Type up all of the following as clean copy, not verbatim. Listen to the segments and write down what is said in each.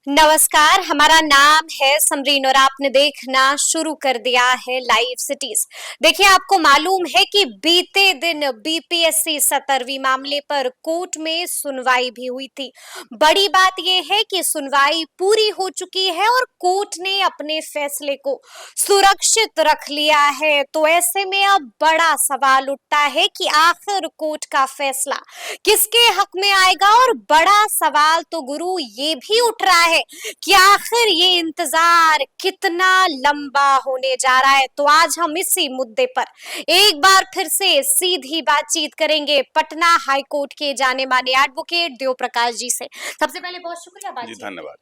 नमस्कार, हमारा नाम है समरीन और आपने देखना शुरू कर दिया है लाइव सिटीज। देखिए, आपको मालूम है कि बीते दिन बीपीएससी 17वीं मामले पर कोर्ट में सुनवाई भी हुई थी। बड़ी बात यह है कि सुनवाई पूरी हो चुकी है और कोर्ट ने अपने फैसले को सुरक्षित रख लिया है। तो ऐसे में अब बड़ा सवाल उठता है कि आखिर कोर्ट का फैसला किसके हक में आएगा। और बड़ा सवाल तो गुरु ये भी उठ रहा है कि आखिर ये इंतजार कितना लंबा होने जा रहा है। तो आज हम इसी मुद्दे पर एक बार फिर से सीधी बातचीत करेंगे पटना हाई कोर्ट के जाने माने एडवोकेट देव प्रकाश जी से। सबसे पहले बहुत शुक्रिया जी बातचीत धन्यवाद।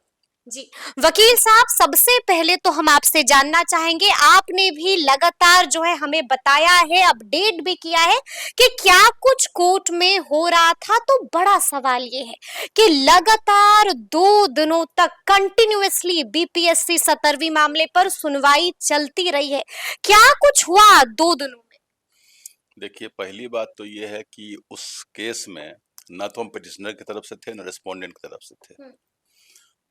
जी। वकील साहब, सबसे पहले तो हम आपसे जानना चाहेंगे, आपने भी लगातार जो है हमें बताया है, अपडेट भी किया है कि क्या कुछ कोर्ट में हो रहा था। तो बड़ा सवाल ये है कि लगातार 2 दिनों तक कंटिन्यूअसली बीपीएससी 17वीं मामले पर सुनवाई चलती रही है। क्या कुछ हुआ 2 दिनों में? देखिए, पहली बात तो ये है कि उस केस में न तो हम पिटिशनर की तरफ से थे न रिस्पोंडेंट की तरफ से थे।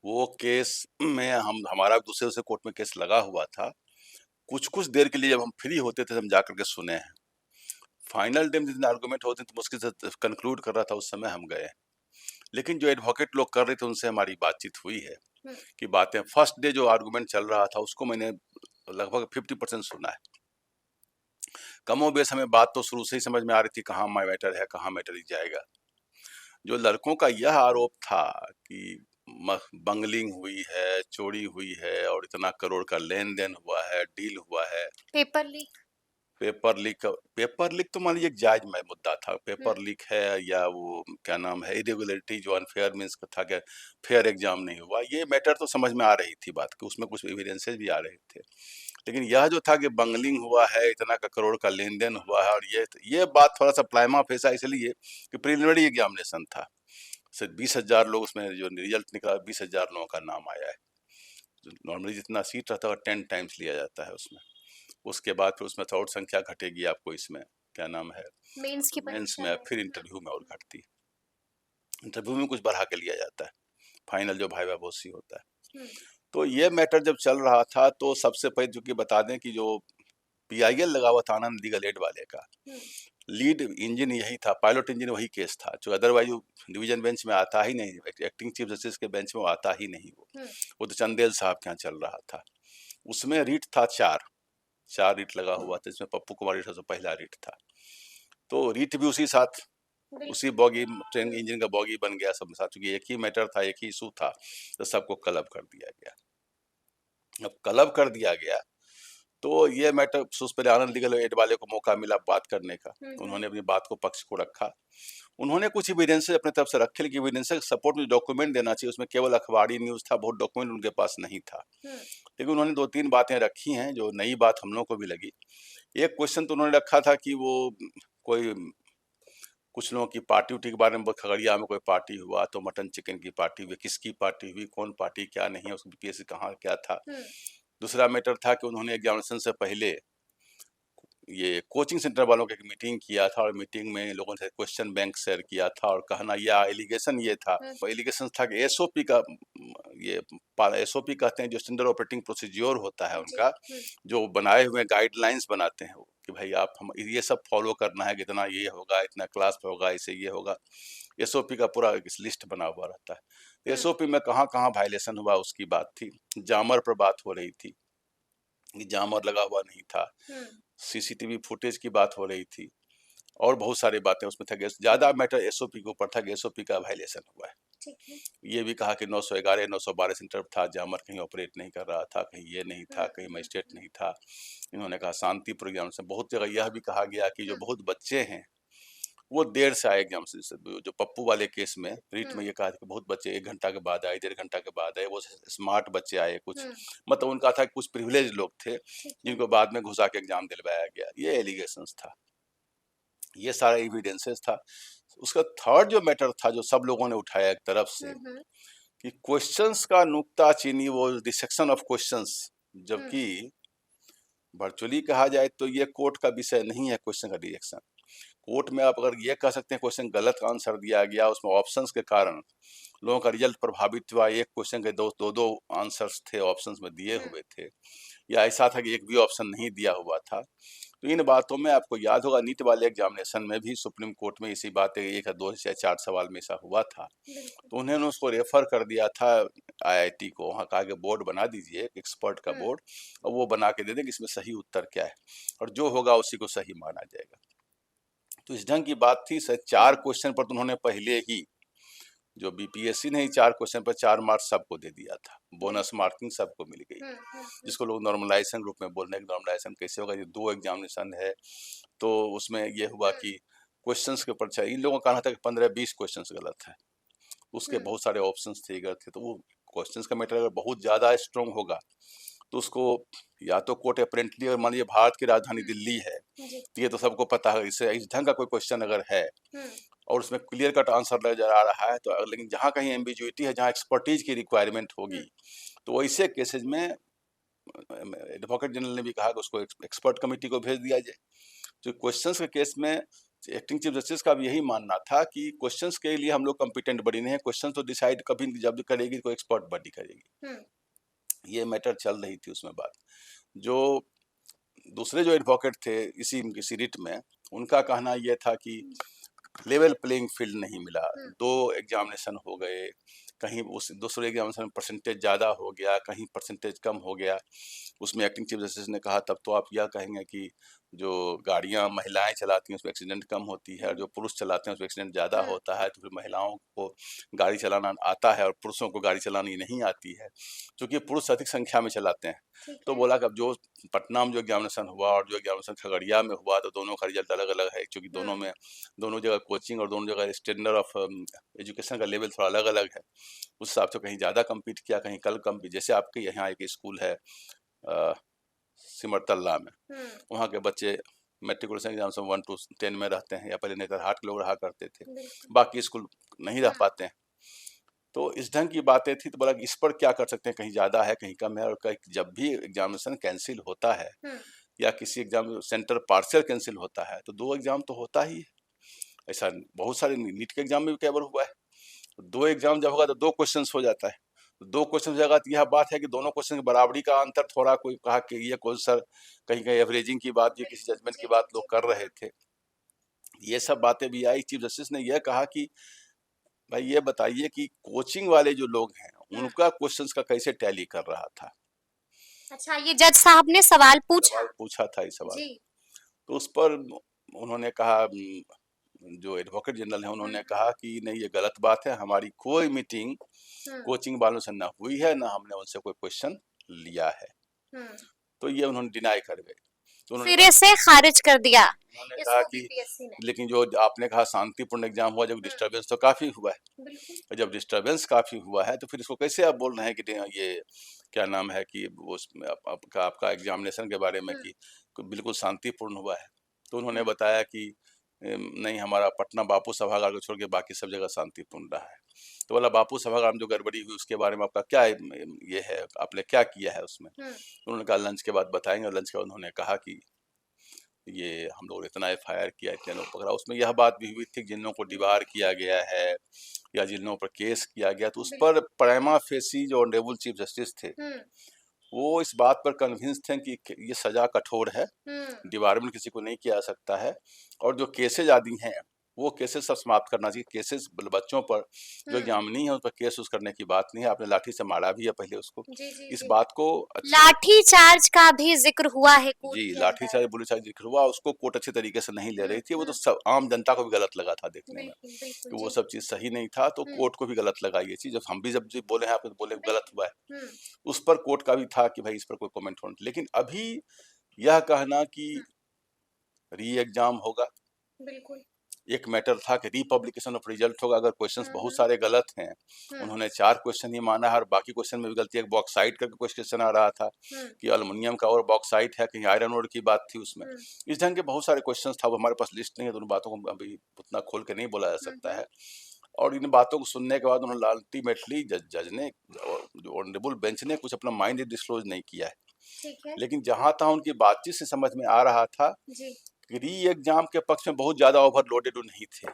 वो केस में हमारा दूसरे से कोर्ट में केस लगा हुआ था। कुछ कुछ देर के लिए जब हम फ्री होते थे हम जा करके सुने हैं। फाइनल डे में जितने आर्गूमेंट होते थे मुश्किल से कंक्लूड कर रहा था, उस समय हम गए। लेकिन जो एडवोकेट लोग कर रहे थे उनसे हमारी बातचीत हुई है कि बातें फर्स्ट डे जो आर्गूमेंट चल रहा था उसको मैंने लगभग 50% सुना है। कमोबेश हमें बात तो शुरू से ही समझ में आ रही थी कहाँ मैटर है, कहाँ मैटर जाएगा। जो लड़कों का यह आरोप था कि बंगलिंग हुई है, चोरी हुई है और इतना करोड़ का लेन देन हुआ है, डील हुआ है। Paper leak. पेपर लीक तो मान लीजिए एक जायज में मुद्दा था। पेपर लीक है या वो क्या नाम है, इरेगुलरिटी जो अनफेयर मीन्स का था कि फेयर एग्जाम नहीं हुआ, ये मैटर तो समझ में आ रही थी बात कि उसमें कुछ एविडेंसेस भी आ रहे थे। लेकिन यह जो था कि बंगलिंग हुआ है, इतना का करोड़ का लेन देन हुआ है, और ये बात थोड़ा सा प्राइमा फेसा इसलिए कि प्रिलिमिनरी एग्जामिनेशन था। सिर्फ 20,000 लोग उसमें जो रिजल्ट निकला, 20,000 लोगों का नाम आया है। नॉर्मली जितना सीट रहता है 10 टाइम्स लिया जाता है उसमें। उसके बाद फिर उसमें थोड़ी संख्या घटेगी आपको, इसमें क्या नाम है, मेंस की मेंस परीक्षा में, में। फिर इंटरव्यू में और घटती है। इंटरव्यू में कुछ बढ़ा के लिया जाता है, फाइनल जो भाई बोसी होता है। तो ये मैटर जब चल रहा था तो सबसे पहले जो कि बता दें कि जो पीआईएल लगा हुआ था आनंद लीगल एड वाले का, लीड इंजन यही था, पायलट इंजन वही केस था जो अदरवाइज डिवीजन बेंच में आता ही नहीं, एक्टिंग चीफ जस्टिस के बेंच में वो आता ही नहीं। वो तो चंदेल साहब के यहाँ चल रहा था। उसमें रीट था चार रीट लगा हुआ था, जिसमें पप्पू कुमार रीट सबसे पहला रीट था। तो रीट भी उसी साथ उसी बॉगी ट्रेन इंजन का बॉगी बन गया सब साथ, क्योंकि एक ही मैटर था, एक ही इशू था, तो सबको क्लब कर दिया गया। अब क्लब कर दिया गया तो ये मैटर उस पर आनंद लीगल एड वाले को मौका मिला बात करने का। उन्होंने अपनी बात को, पक्ष को रखा। उन्होंने कुछ एविडेंस अपने तरफ से रखे, लेकिन एविडेंस के सपोर्ट में डॉक्यूमेंट देना चाहिए, उसमें केवल अखबारी न्यूज था, बहुत डॉक्यूमेंट उनके पास नहीं था। लेकिन उन्होंने 2-3 बातें रखी हैं जो नई बात हम लोग को भी लगी। एक क्वेश्चन तो उन्होंने रखा था कि वो कोई कुछ लोगों की पार्टी उटी के बारे में, खगड़िया में कोई पार्टी हुआ तो मटन चिकन की पार्टी हुई, किसकी पार्टी हुई, कौन पार्टी क्या नहीं है, उसकी बीपीएससी कहाँ क्या था। दूसरा मैटर था कि उन्होंने एग्जामिनेशन से पहले ये कोचिंग सेंटर वालों की एक मीटिंग किया था, और मीटिंग में लोगों से क्वेश्चन बैंक शेयर किया था, और कहना यह एलिगेशन ये था, एलिगेशन था कि एसओपी का, ये एसओपी कहते हैं जो स्टैंडर्ड ऑपरेटिंग प्रोसीज्योर होता है उनका, जो बनाए हुए गाइडलाइंस बनाते हैं कि भाई आप हम ये सब फॉलो करना है, कितना ये होगा, इतना क्लास होगा, इससे ये होगा। एसओपी का पूरा लिस्ट बना हुआ रहता है। एसओपी में कहाँ कहाँ वायलेशन हुआ उसकी बात थी। जामर पर बात हो रही थी, जामर लगा हुआ नहीं था। सीसीटीवी फुटेज की बात हो रही थी, और बहुत सारी बातें उसमें था। ज्यादा मैटर एसओपी के ऊपर था कि एसओपी का वायलेशन हुआ है। ये भी कहा कि 911 912 सेंटर था, जामर कहीं ऑपरेट नहीं कर रहा था, कहीं ये नहीं था, कहीं मजिस्ट्रेट नहीं था। इन्होंने कहा शांति प्रोग्राम से। बहुत जगह यह भी कहा गया कि जो बहुत बच्चे हैं वो देर से आए एग्जाम से। जो पप्पू वाले केस में रीट में ये कहा था कि बहुत बच्चे 1 घंटा के बाद आए, 1.5 घंटा के बाद आए, वो स्मार्ट बच्चे आए कुछ। मतलब उनका था कुछ प्रिविलेज लोग थे जिनको बाद में घुसा के एग्जाम दिलवाया गया। ये एलिगेशंस था, ये सारा एविडेंसेस था। उसका थर्ड जो मैटर था जो सब लोगों ने उठाया एक तरफ से, कि क्वेश्चंस का नुक्ताचीनी, वो डिसेक्शन ऑफ क्वेश्चंस, जबकि वर्चुअली कहा जाए तो ये कोर्ट का विषय नहीं है क्वेश्चन का डिसेक्शन। कोर्ट में आप अगर ये कह सकते हैं क्वेश्चन गलत आंसर दिया गया उसमें ऑप्शंस के कारण, लोगों का रिजल्ट प्रभावित हुआ, एक क्वेश्चन के दो दो आंसर्स थे, ऑप्शंस में दिए हुए थे, या ऐसा था कि एक भी ऑप्शन नहीं दिया हुआ था। तो इन बातों में आपको याद होगा नीट वाले एग्जामिनेशन में भी सुप्रीम कोर्ट में इसी बातें, एक या दो या 4 सवाल में ऐसा हुआ था। तो उन्होंने उसको रेफर कर दिया था आईआईटी को, वहाँ कहा कि बोर्ड बना दीजिए, एक्सपर्ट का बोर्ड, और वो बना के दे दें कि इसमें सही उत्तर क्या है, और जो होगा उसी को सही माना जाएगा। तो इस ढंग की बात थी। 4 क्वेश्चन पर तो उन्होंने पहले ही, जो बीपीएससी ने ही 4 क्वेश्चन पर 4 मार्क्स सबको दे दिया था, बोनस मार्किंग सबको मिल गई, जिसको लोग नॉर्मलाइजेशन ग्रुप में बोल रहे हैं। नॉर्मलाइजेशन कैसे होगा, ये 2 एग्जामिनेशन है, तो उसमें ये हुआ कि क्वेश्चंस के ऊपर इन लोगों का कहना था कि 15-20 क्वेश्चंस गलत है, उसके बहुत सारे ऑप्शंस थे गलत थे। तो वो क्वेश्चंस का मैटर अगर बहुत ज़्यादा स्ट्रॉन्ग होगा तो उसको या तो कोर्ट अपेरेंटली, अगर मान लीजिए भारत की राजधानी दिल्ली है, तो ये तो सबको पता है, इससे इस ढंग का कोई क्वेश्चन अगर है और उसमें क्लियर कट आंसर नजर आ रहा है, तो लेकिन जहाँ कहीं एम्बिग्युइटी है, जहाँ एक्सपर्टीज की रिक्वायरमेंट होगी, तो ऐसे केसेज में एडवोकेट जनरल ने भी कहा कि उसको एक्सपर्ट कमेटी को भेज दिया जाए। तो क्वेश्चंस के केस में एक्टिंग चीफ जस्टिस का भी यही मानना था कि क्वेश्चंस के लिए हम लोग कॉम्पिटेंट बॉडी नहीं है, क्वेश्चन तो डिसाइड कभी जब करेगी तो एक्सपर्ट बॉडी करेगी। ये मैटर चल रही थी उसमें बात। जो दूसरे जो एडवोकेट थे इसी रिट में, उनका कहना यह था कि लेवल प्लेइंग फील्ड नहीं मिला, 2 एग्जामिनेशन हो गए, कहीं उस दूसरे एग्जामिनेशन में परसेंटेज ज़्यादा हो गया, कहीं परसेंटेज कम हो गया। उसमें एक्टिंग चीफ जस्टिस ने कहा तब तो आप यह कहेंगे कि जो गाड़ियां महिलाएं चलाती हैं उसमें एक्सीडेंट कम होती है, और जो पुरुष चलाते हैं उसमें एक्सीडेंट ज़्यादा होता है, तो फिर महिलाओं को गाड़ी चलाना आता है और पुरुषों को गाड़ी चलानी नहीं आती है, क्योंकि पुरुष अधिक संख्या में चलाते हैं। तो बोला कि अब जो पटना में जो एग्जामिनेशन हुआ और जो एग्जामिनेशन खगड़िया में हुआ, तो दोनों का रिजल्ट अलग अलग है, क्योंकि दोनों जगह कोचिंग और दोनों जगह स्टैंडर्ड ऑफ एजुकेशन का लेवल थोड़ा अलग अलग है। उस हिसाब से कहीं ज़्यादा कम्पीट किया, कहीं कल कम्पीट। जैसे आपके यहाँ एक स्कूल है सिमरतल्ला में, वहाँ के बच्चे मेट्रिकुलेशन एग्जाम से 1 to 10 में रहते हैं, या पहले नेतरहाट के लोग रहा करते थे, बाकी स्कूल नहीं रह पाते हैं। तो इस ढंग की बातें थी। तो बोला कि इस पर क्या कर सकते हैं, कहीं ज़्यादा है कहीं कम है, और जब भी एग्जामिनेशन कैंसिल होता है या किसी एग्जाम सेंटर पार्शियल कैंसिल होता है, तो 2 एग्जाम तो होता ही है। ऐसा बहुत सारे नीट के एग्जाम में भी कई बार हुआ है, 2 एग्जाम जब होगा तो 2 क्वेश्चन हो जाता है। 2 क्वेश्चन हो जाएगा तो यह बात है कि दोनों क्वेश्चन की बराबरी का अंतर, थोड़ा कोई कहा कि ये क्वेश्चन कहीं कहीं एवरेजिंग की बात, ये किसी जजमेंट की बात लोग कर रहे थे। ये सब बातें भी आई। चीफ जस्टिस ने यह कहा कि भाई ये बताइए कि कोचिंग वाले जो लोग हैं उनका क्वेश्चंस का कैसे टैली कर रहा था। अच्छा, ये जज साहब ने सवाल पूछा था इस सवाल। तो उस पर उन्होंने कहा, जो एडवोकेट जनरल है उन्होंने कहा कि नहीं, ये गलत बात है, हमारी कोई मीटिंग कोचिंग वालों से ना हुई है, ना हमने उनसे कोई क्वेश्चन लिया है। तो ये उन्होंने डिनाई कर गए। तो सिरे से खारिज कर दिया। उन्होंने कहा कि लेकिन जो आपने कहा शांतिपूर्ण एग्जाम हुआ, जब डिस्टरबेंस तो काफी हुआ है, और जब डिस्टरबेंस काफी हुआ है तो फिर इसको कैसे आप बोल रहे हैं कि ये क्या नाम है कि उसमें आपका एग्जामिनेशन के बारे में कि बिल्कुल शांतिपूर्ण हुआ है। तो उन्होंने बताया कि नहीं, हमारा पटना बापू सभागार को छोड़ के बाकी सब जगह शांतिपूर्ण रहा है। तो बोला बापू सभागार में जो गड़बड़ी हुई उसके बारे में आपका क्या ये है, आपने क्या किया है उसमें। उन्होंने कहा लंच के बाद बताएंगे, और लंच के बाद उन्होंने कहा कि ये हम लोग इतना एफआईआर किया, इतने लोग पकड़ा। उसमें यह बात भी हुई थी जिन लोगों को डिबार किया गया है या जिन लोगों पर केस किया गया, तो उस पर प्राइमा फेसी जो ऑनरेबल चीफ जस्टिस थे वो इस बात पर कन्विंस थे कि ये सजा कठोर है, डिबारमेंट किसी को नहीं किया जा सकता है, और जो केसेज आदि हैं वो केसेस सब समाप्त करना चाहिए। केसेस बच्चों पर जो एग्जामिनी है उस पर केस उस करने की बात नहीं है। आपने लाठी से मारा भी है पहले उसको, इस बात को लाठी चार्ज का भी जिक्र हुआ है कोर्ट जी, लाठी चार्ज पुलिस चार्ज जिक्र हुआ, उसको कोर्ट अच्छे तरीके से नहीं ले रही थी। वो तो सब आम जनता को भी गलत लगा था देखने में, तो वो सब चीज सही नहीं था, तो कोर्ट को भी गलत लगा ये चीज। हम भी जब बोले हैं, आप बोले गलत हुआ है, उस पर कोर्ट का भी था कि भाई इस पर कोई कमेंट होना। लेकिन अभी यह कहना कि री एग्जाम होगा, एक मैटर था कि रीपब्लिकेशन ऑफ रिजल्ट होगा अगर क्वेश्चंस बहुत सारे गलत हैं। उन्होंने 4 क्वेश्चन ही माना है और बाकी क्वेश्चन में भी गलती है। बॉक्साइट का क्वेश्चन आ रहा था कि एल्युमिनियम का और बॉक्साइट है, कहीं आयरन ओर की बात थी उसमें। इस ढंग के बहुत सारे क्वेश्चंस था, वो हमारे पास लिस्ट नहीं है, तो उन बातों को अभी उतना खोल के नहीं बोला जा सकता है। और इन बातों को सुनने के बाद उन्होंने अल्टीमेटली जज ने, जो ऑनरेबल बेंच ने, कुछ अपना माइंड डिस्क्लोज नहीं किया है। लेकिन जहां तक उनकी बातचीत से समझ में आ रहा था री एग्जाम के पक्ष में बहुत ज्यादा ओवरलोडेड नहीं थे।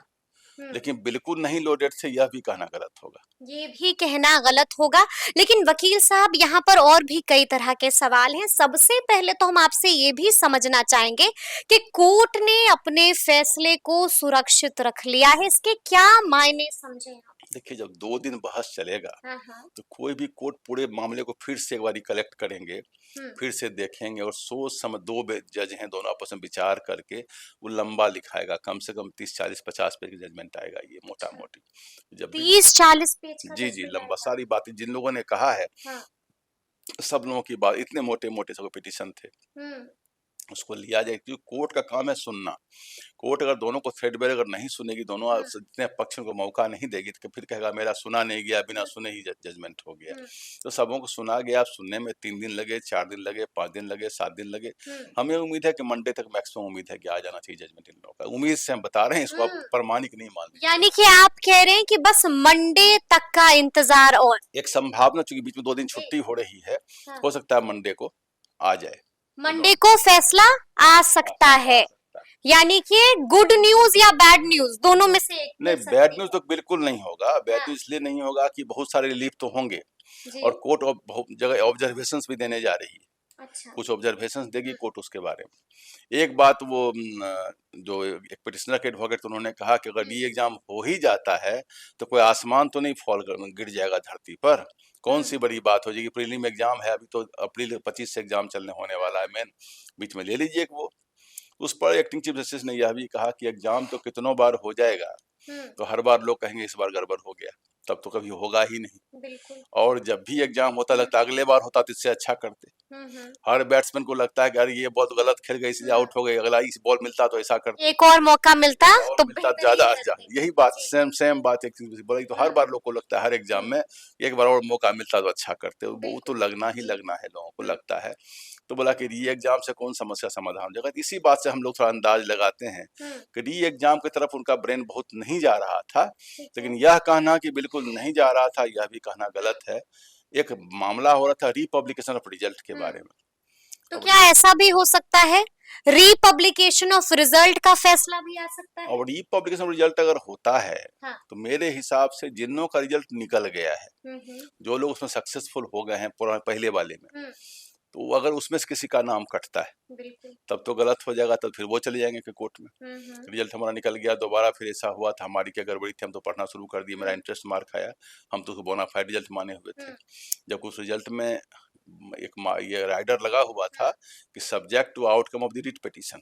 लेकिन बिल्कुल नहीं लोडेड थे यह भी कहना गलत होगा। ये भी कहना गलत होगा। लेकिन वकील साहब, यहाँ पर और भी कई तरह के सवाल हैं। सबसे पहले तो हम आपसे ये भी समझना चाहेंगे कि कोर्ट ने अपने फैसले को सुरक्षित रख लिया है, इसके क्या मायने समझे आप? देखिए, जब 2 दिन बहस चलेगा हाँ। तो कोई भी कोर्ट पूरे मामले को फिर से एक बार रिकलेक्ट करेंगे, हम्म। फिर से देखेंगे और सोच समझ 2 जज हैं, दोनों आपस में विचार करके वो लंबा लिखाएगा, कम से कम 30 40 50 पेज की जजमेंट आएगा ये मोटा मोटी। जब भी 30-40 पेज का जी जजमेंट लंबा, आएगा? सारी बातें जिन लोगों ने कहा है, हाँ। सब लोगों की बात, इतने मोटे मोटे सब पिटिशन थे, उसको लिया जाए क्योंकि कोर्ट का काम है सुनना। कोर्ट अगर दोनों को थ्रेड बेयर अगर नहीं सुनेगी, दोनों जितने पक्षों को मौका नहीं देगी, तो फिर कहेगा मेरा सुना नहीं गया, बिना सुने ही जजमेंट हो गया। तो सबों को सुना गया, सुनने में 3 दिन लगे, 4 दिन लगे, 5 दिन लगे, 7 दिन लगे। हमें उम्मीद है कि मंडे तक मैक्सिमम उम्मीद है कि आ जाना चाहिए जजमेंट इन लोगों का। उम्मीद से हम बता रहे हैं, इसको आप प्रमाणिक नहीं मान लीजिए। यानी कि आप कह रहे हैं कि बस मंडे तक का इंतजार और एक संभावना, चूंकि बीच में 2 दिन छुट्टी हो रही है, हो सकता है मंडे को आ जाए, मंडे को फैसला आ सकता है। यानी कि गुड न्यूज या बैड न्यूज दोनों में से एक नहीं, बैड न्यूज तो बिल्कुल नहीं होगा। बैड न्यूज इसलिए नहीं होगा कि बहुत सारे रिलीफ तो होंगे और कोर्ट बहुत जगह ऑब्जर्वेशंस भी देने जा रही है। अच्छा। कुछ ऑब्जर्वेशंस देगी कोर्ट उसके बारे में। एक बात वो जो एक पिटिशनर के एडवोकेट उन्होंने कहा कि अगर री एग्जाम हो ही जाता है तो कोई आसमान तो नहीं गिर जाएगा धरती पर, कौन सी बड़ी बात हो जाएगी। प्रीलिम एग्जाम है, अभी तो अप्रैल 25 से एग्जाम चलने होने वाला है, मेन बीच में ले लीजिए वो। उस पर एक्टिंग चीफ जस्टिस ने यह भी कहा कि एग्जाम तो कितनों बार हो जाएगा, तो हर बार लोग कहेंगे इस बार गड़बड़ हो गया, तब तो कभी होगा ही नहीं। बिल्कुल। और जब भी एग्जाम होता लगता अगले बार होता तो इससे अच्छा करते। हर बैट्समैन को लगता है कि अरे ये बॉल तो गलत खेल गई, इसलिए आउट हो गई, अगला इस बॉल मिलता तो ऐसा करते, एक और मौका मिलता तो ज्यादा यही बात, सेम बात एक चीज बोली। तो हर बार लोग को लगता है हर एग्जाम में एक बार और मौका मिलता तो अच्छा करते, वो तो लगना ही लगना है, लोगों को लगता है। तो बोला कि री एग्जाम से कौन समस्या समाधान हो जाएगा। इसी बात से हम लोग थोड़ा अंदाज लगाते हैं कि री एग्जाम की तरफ उनका ब्रेन बहुत नहीं जा रहा था, लेकिन यह कहना कि बिल्कुल नहीं जा रहा था, यह भी कहना गलत है। एक मामला हो रहा था रिपब्लिकेशन ऑफ रिजल्ट के बारे में। तो क्या ऐसा भी हो सकता है रिपब्लिकेशन ऑफ रिजल्ट का फैसला भी आ सकता है? और रिपब्लिकेशन ऑफ रिजल्ट अगर होता है तो मेरे हिसाब से जिनों का रिजल्ट निकल गया है, जो लोग उसमें सक्सेसफुल हो गए हैं पहले वाले में, तो अगर उसमें से किसी का नाम कटता है तब तो गलत हो जाएगा, तब फिर वो चले जाएंगे कि कोर्ट में रिजल्ट हमारा निकल गया, दोबारा फिर ऐसा हुआ था, हमारी क्या गड़बड़ी थी, हम तो पढ़ना शुरू कर दिए, मेरा इंटरेस्ट मार खाया, हम तो बोनाफाइड रिजल्ट माने हुए थे। जब उस रिजल्ट में एक ये राइडर लगा हुआ था कि subject to outcome of the writ petition,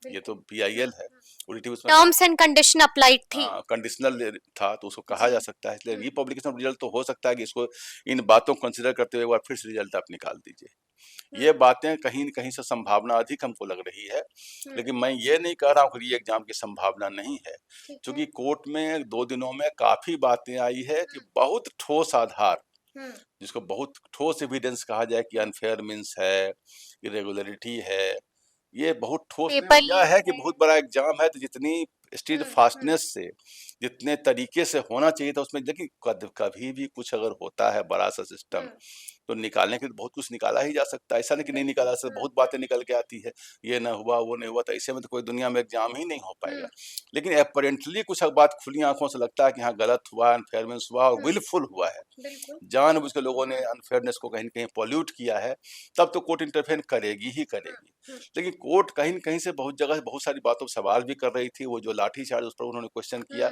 ये तो PIL है, टर्म्स एंड कंडीशन अप्लाइड थी, कंडीशनल था, तो उसको कहा जा सकता है। इसलिए रिपब्लिकेशन रिजल्ट तो हो सकता है कि इसको इन बातों को कंसीडर करते हुए एक बार फिर से रिजल्ट आप निकाल दीजिए। ये बातें कहीं न कहीं से संभावना अधिक हमको लग रही है, लेकिन मैं ये नहीं कह रहा हूँ कि री एग्जाम की संभावना नहीं है, क्योंकि कोर्ट में 2 दिनों में काफी बातें आई है कि बहुत ठोस आधार, जिसको बहुत ठोस एविडेंस कहा जाए कि अनफेयर मीन्स है, इरेगुलरिटी है, ये बहुत ठोस यह है कि बहुत बड़ा एग्जाम है, तो जितनी स्टीड फास्टनेस से, जितने तरीके से होना चाहिए था उसमें, लेकिन कभी भी कुछ अगर होता है बड़ा सा सिस्टम, तो निकालने के लिए बहुत कुछ निकाला ही जा सकता है, ऐसा नहीं कि नहीं निकाला, से बहुत बातें निकल के आती है, ये ना हुआ वो नहीं हुआ, तो ऐसे में तो कोई दुनिया में एग्जाम ही नहीं हो पाएगा। लेकिन अपरेंटली कुछ बात खुली आंखों से लगता है कि हाँ गलत हुआ, अनफेयरनेस हुआ और विलफुल हुआ है, जानबूझ के लोगों ने अनफेयरनेस को कहीं न कहीं पॉल्यूट किया है, तब तो कोर्ट इंटरफेयर करेगी ही करेगी। लेकिन कोर्ट कहीं न कहीं से बहुत जगह बहुत सारी बातों पर सवाल भी कर रही थी। वो जो लाठी चार्ज उस पर उन्होंने क्वेश्चन किया,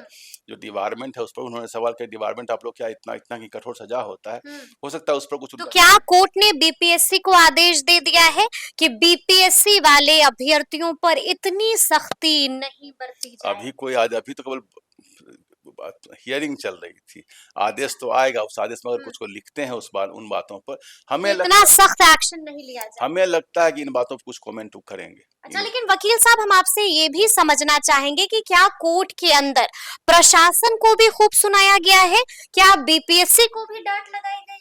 जो डिवार्मेंट है उस पर उन्होंने सवाल किया, डिवार्मेंट आप लोग क्या इतना की कठोर सजा होता है, हो सकता है उस पर कुछ। तो क्या कोर्ट ने BPSC को आदेश दे दिया है कि BPSC वाले अभ्यर्थियों पर इतनी सख्ती नहीं बरती जाए? अभी तो केवल हियरिंग चल रही थी, आदेश तो आएगा, उस आदेश में अगर कुछ को लिखते हैं उन बातों पर, हमें इतना सख्त एक्शन नहीं लिया जाए, हमें लगता है कि इन बातों पर कुछ कमेंट करेंगे। अच्छा, लेकिन वकील साहब हम आपसे ये भी समझना चाहेंगे कि क्या कोर्ट के अंदर प्रशासन को भी खूब सुनाया गया है? क्या BPSC को भी डांट लगाई गई है?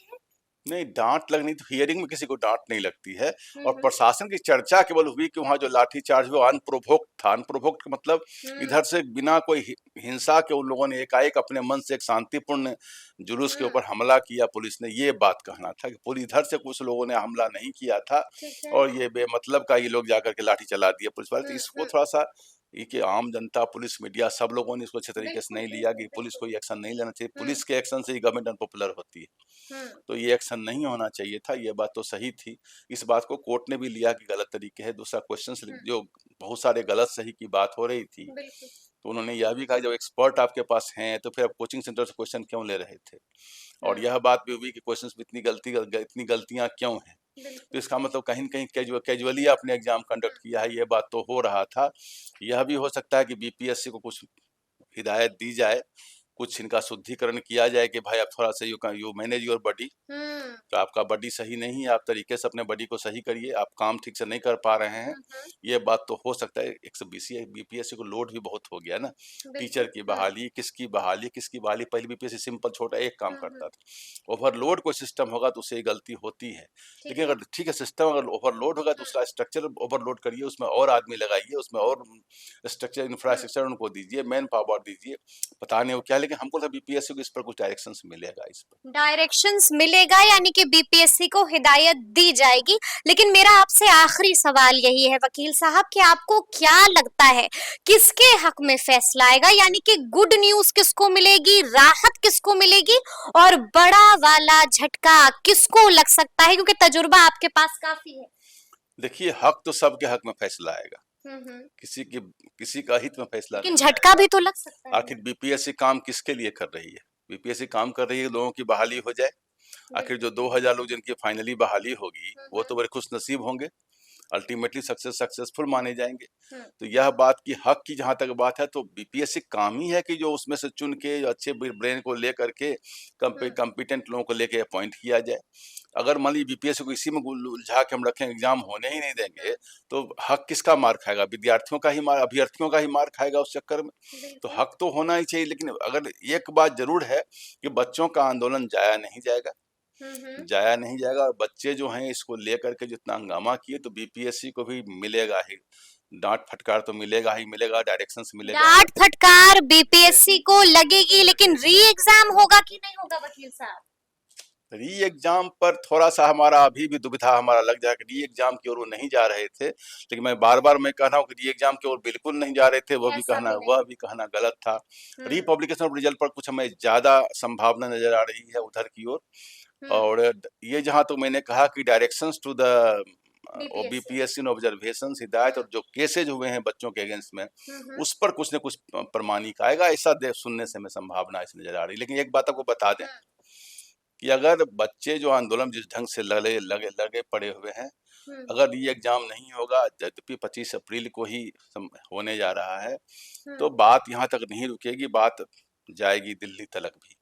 नहीं, डांट लगनी तो हियरिंग में किसी को डांट नहीं लगती है, और प्रशासन की चर्चा केवल हुई कि वहाँ जो लाठी चार्ज हुआ अनप्रोवोक्ड था। अनप्रोवोक्ड का मतलब इधर से बिना कोई हिंसा के उन लोगों ने एकाएक अपने मन से एक शांतिपूर्ण जुलूस के ऊपर हमला किया। पुलिस ने ये बात कहना था कि पुलिस इधर से कुछ लोगों ने हमला नहीं किया था और ये बेमतलब का ये लोग जाकर के लाठी चला दिए पुलिस वाले। तो इसको थोड़ा सा ये कि आम जनता, पुलिस, मीडिया सब लोगों ने इसको अच्छे तरीके से बिल्कुल, नहीं लिया कि बिल्कुल, पुलिस को बिल्कुल। ये एक्शन नहीं लेना चाहिए। हुँ, पुलिस के एक्शन से ही गवर्नमेंट अनपॉपुलर होती है। हुँ, तो ये एक्शन नहीं होना चाहिए था, ये बात तो सही थी। इस बात को कोर्ट ने भी लिया कि गलत तरीके है। दूसरा क्वेश्चंस हुँ, जो बहुत सारे गलत सही की बात हो रही थी, बिल्कुल। तो उन्होंने यह भी कहा जब एक्सपर्ट आपके पास हैं तो फिर आप कोचिंग सेंटर से क्वेश्चन क्यों ले रहे थे? और हुँ, यह बात भी हुई कि क्वेश्चंस में इतनी गलतियां क्यों हैं? तो बिल्कुल। इसका मतलब कहीं न कहीं कैजुअली आपने एग्जाम हुँ, कंडक्ट किया है, ये बात तो हो रहा था। यह भी हो सकता है कि बीपीएससी को कुछ हिदायत दी जाए, कुछ इनका शुद्धिकरण किया जाए कि भाई आप थोड़ा-सा यू मैनेज योर बॉडी। हुँ, तो आपका बॉडी सही नहीं है, आप तरीके से अपने बॉडी को सही करिए, आप काम ठीक से नहीं कर पा रहे हैं। हुँ, हुँ, ये बात तो हो सकता है। एक सौ बीसी बीपीएससी को लोड भी बहुत हो गया ना। टीचर बिल्कुल। की हुँ, बहाली, किसकी बहाली, पहले बीपीएससी सिंपल छोटा एक काम हुँ, करता हुँ, था। ओवरलोड कोई सिस्टम होगा तो उससे ये गलती होती है। ठीक लेकिन है। अगर ठीक है सिस्टम अगर ओवरलोड होगा तो हुँ, उसका स्ट्रक्चर ओवरलोड करिए, उसमें और आदमी लगाइए, उसमें और स्ट्रक्चर हुँ। इंफ्रास्ट्रक्चर उनको दीजिए, मैन पावर दीजिए। पता नहीं वो क्या है, लेकिन हमको तो बीपीएससी को इस पर कुछ डायरेक्शंस मिलेगा इस पर। डायरेक्शंस मिलेगा यानी कि बीपीएससी को हिदायत दी जाएगी। लेकिन मेरा आपसे आखिरी सवाल यही है वकील साहब कि आपको क्या लगता है किसके हक में फैसला आएगा, यानी कि गुड न्यूज़ किसको मिलेगी, राहत किसको मिलेगी और बड़ा वाला झटका किसको लग सकता है, क्योंकि तजुर्बा आपके पास काफ़ी है। देखिए, हक तो सबके हक में फैसला आएगा। हुँ, हुँ। किसी का हित में फैसला लेकिन नहीं झटका आएगा। भी तो लग सकता है आखिर ना? बीपीएससी काम किसके लिए कर रही है? बीपीएससी काम कर रही है लोगों की बहाली हो जाए। आखिर बिल्कुल। जो 2000 लोग जिनकी फाइनली बहाली होगी, हुँ, वो हुँ। तो बड़े खुशनसीब होंगे, अल्टीमेटली सक्सेसफुल माने जाएँगे। हुँ, तो यह बात की हक की जहाँ तक बात है तो बीपीएससी काम ही है कि जो उसमें से चुन के जो अच्छे ब्रेन को लेकर के हुँ। कॉम्पिटेंट लोगों को लेके अपॉइंट किया जाए। अगर मान लीजिए बीपीएससी को इसी में उलझा के हम रखें, एग्जाम होने ही नहीं देंगे, तो हक किसका मार खाएगा? विद्यार्थियों का ही मार, अभ्यर्थियों का ही मार खाएगा उस चक्कर में। तो बिल्कुल। हक तो होना ही चाहिए, लेकिन अगर एक बात जरूर है कि बच्चों का आंदोलन जाया नहीं जाएगा। हुँ, हुँ। जाया नहीं जाएगा और बच्चे जो हैं इसको लेकर के जितना हंगामा किए तो बीपीएससी को भी मिलेगा ही, डांट फटकार तो मिलेगा ही मिलेगा, डायरेक्शंस मिलेगा। डांट फटकार बीपीएससी को लगेगी, लेकिन री एग्जाम होगा कि नहीं होगा वकील साहब? री एग्जाम पर थोड़ा सा हमारा अभी भी दुविधा हमारा लग जाएगा। री एग्जाम की ओर वो नहीं जा रहे थे, लेकिन मैं बार बार मैं कह रहा हूँ कि री एग्जाम की ओर बिल्कुल नहीं जा रहे थे। ऐसा भी नहीं। वह भी कहना गलत था। हुँ, रीपब्लिकेशन ऑफ रिजल्ट पर कुछ हमें ज्यादा संभावना नजर आ रही है उधर की ओर। हुँ। और ये जहाँ तो मैंने कहा कि directions to the BPSC. BPSC observation हिदायत हुँ, और जो केसेज हुए हैं बच्चों के अगेंस्ट में, हुँ, हुँ, उस पर कुछ न कुछ प्रमाणिक आएगा, ऐसा सुनने से हमें संभावना ऐसी नजर आ रही है। लेकिन एक बात आपको बता दें हुँ, कि अगर बच्चे जो आंदोलन जिस ढंग से लगे पड़े हुए हैं, हुँ, अगर ये एग्जाम नहीं होगा, यद्यपि 25 अप्रैल को ही होने जा रहा है, हुँ। तो बात यहाँ तक नहीं रुकेगी, बात जाएगी दिल्ली तलक भी।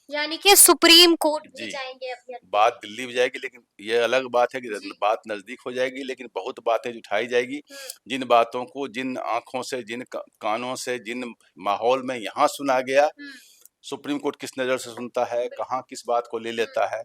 यानी कि सुप्रीम कोर्ट भी जी, जाएंगे अभ्यर्थी। बात दिल्ली भी जाएगी, लेकिन ये अलग बात है कि जी। बात नजदीक हो जाएगी, लेकिन बहुत बातें जो उठाई जाएगी, हुँ, जिन बातों को जिन आंखों से, जिन कानों से, जिन माहौल में यहाँ सुना गया, हुँ, सुप्रीम कोर्ट किस नज़र से सुनता है, कहाँ बिल्कुल। किस बात को ले हुँ, लेता है,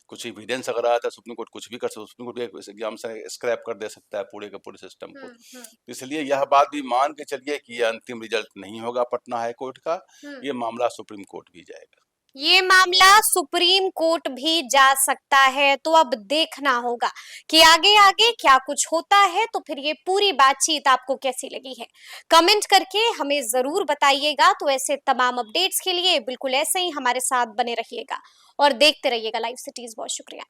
कुछ एविडेंस अगर आता है सुप्रीम कोर्ट कुछ भी कर सकता है। सुप्रीम कोर्ट भी इस एग्जाम से स्क्रैप कर दे सकता है पूरे के पूरे सिस्टम हुँ, को। हुँ, तो इसलिए यह बात भी मान के चलिए कि ये अंतिम रिजल्ट नहीं होगा पटना हाई कोर्ट का, हुँ। ये मामला सुप्रीम कोर्ट भी जाएगा। ये मामला सुप्रीम कोर्ट भी जा सकता है, तो अब देखना होगा कि आगे आगे क्या कुछ होता है। तो फिर ये पूरी बातचीत आपको कैसी लगी है, कमेंट करके हमें जरूर बताइएगा। तो ऐसे तमाम अपडेट्स के लिए बिल्कुल ऐसे ही हमारे साथ बने रहिएगा और देखते रहिएगा लाइव सिटीज। बहुत शुक्रिया।